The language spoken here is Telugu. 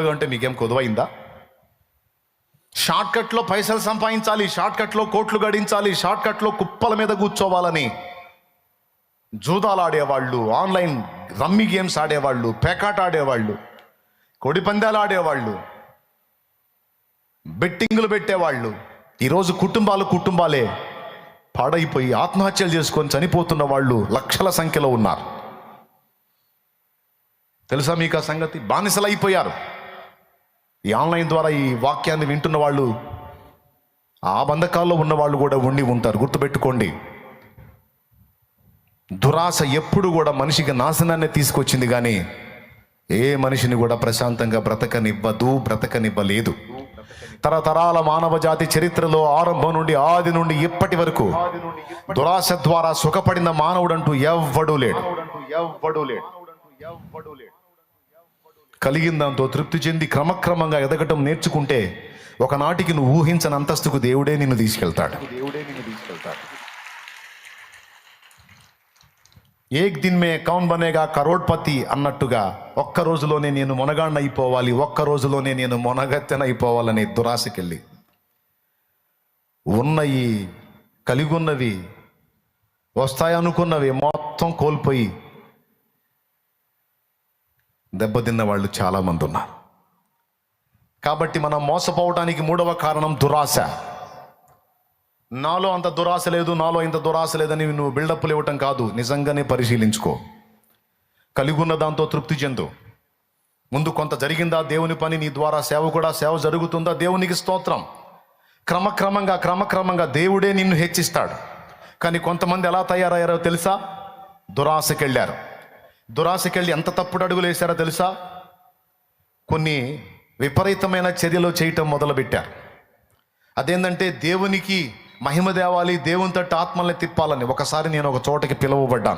అంటే మీకేం కొదువైందా? షార్ట్కట్లో పైసలు సంపాదించాలి, షార్ట్కట్లో కోట్లు గడించాలి, షార్ట్కట్లో కుప్పల మీద కూర్చోవాలని జూదాలు ఆడేవాళ్ళు, ఆన్లైన్ రమ్మీ గేమ్స్ ఆడేవాళ్ళు, పేకాట ఆడేవాళ్ళు, కోడిపందాలు ఆడేవాళ్ళు, బెట్టింగులు పెట్టేవాళ్ళు ఈరోజు కుటుంబాలే పాడైపోయి ఆత్మహత్యలు చేసుకొని చనిపోతున్న వాళ్ళు లక్షల సంఖ్యలో ఉన్నారు. తెలుసా మీకు ఆ సంగతి? బానిసలు అయిపోయారు. ఈ ఆన్లైన్ ద్వారా ఈ వాక్యాన్ని వింటున్న వాళ్ళు ఆ బంధకాల్లో ఉన్న వాళ్ళు కూడా ఉండి ఉంటారు. గుర్తుపెట్టుకోండి, దురాశ ఎప్పుడు కూడా మనిషికి నాశనాన్ని తీసుకొచ్చింది, కానీ ఏ మనిషిని కూడా ప్రశాంతంగా బ్రతకనివ్వలేదు. తరతరాల మానవ జాతి చరిత్రలో ఆరంభం నుండి ఆది నుండి ఇప్పటి వరకు దురాశ ద్వారా సుఖపడిన మానవుడంటూ ఎవ్వడూ లేడు. కలిగిన దాంతో తృప్తి చెంది క్రమక్రమంగా ఎదగటం నేర్చుకుంటే ఒకనాటికి నువ్వు ఊహించని అంతస్తుకు దేవుడే నిన్ను తీసుకెళ్తాడు. ఏక్ దిన్ మే కౌన్ బనేగా కరోడ్పతి అన్నట్టుగా ఒక్క రోజులోనే నేను మొనగాడిన అయిపోవాలి, ఒక్క రోజులోనే నేను మొనగత్తెనైపోవాలనే దురాశకెళ్ళి ఉన్నవి కలిగి ఉన్నవి వస్తాయనుకున్నవి మొత్తం కోల్పోయి దెబ్బతిన్న వాళ్ళు చాలామంది ఉన్నారు. కాబట్టి మనం మోసపోవడానికి మూడవ కారణం దురాశ. నాలో అంత దురాశ లేదు, నాలో ఇంత దురాశ లేదని నువ్వు బిల్డప్లు ఇవ్వటం కాదు, నిజంగానే పరిశీలించుకో. కలిగి ఉన్న దాంతో తృప్తి చెందు. ముందు కొంత జరిగిందా దేవుని పని, నీ ద్వారా సేవ జరుగుతుందా, దేవునికి స్తోత్రం. క్రమక్రమంగా దేవుడే నిన్ను హెచ్చిస్తాడు. కానీ కొంతమంది ఎలా తయారయ్యారో తెలుసా? దురాశకెళ్ళి ఎంత తప్పుడు అడుగులు వేశారో తెలుసా? కొన్ని విపరీతమైన చర్యలు చేయటం మొదలుపెట్టారు. అదేంటంటే దేవునికి మహిమ దేవాలి, దేవుని తట్టు ఆత్మల్ని తిప్పాలని. ఒకసారి నేను ఒక చోటకి పిలువబడ్డాను.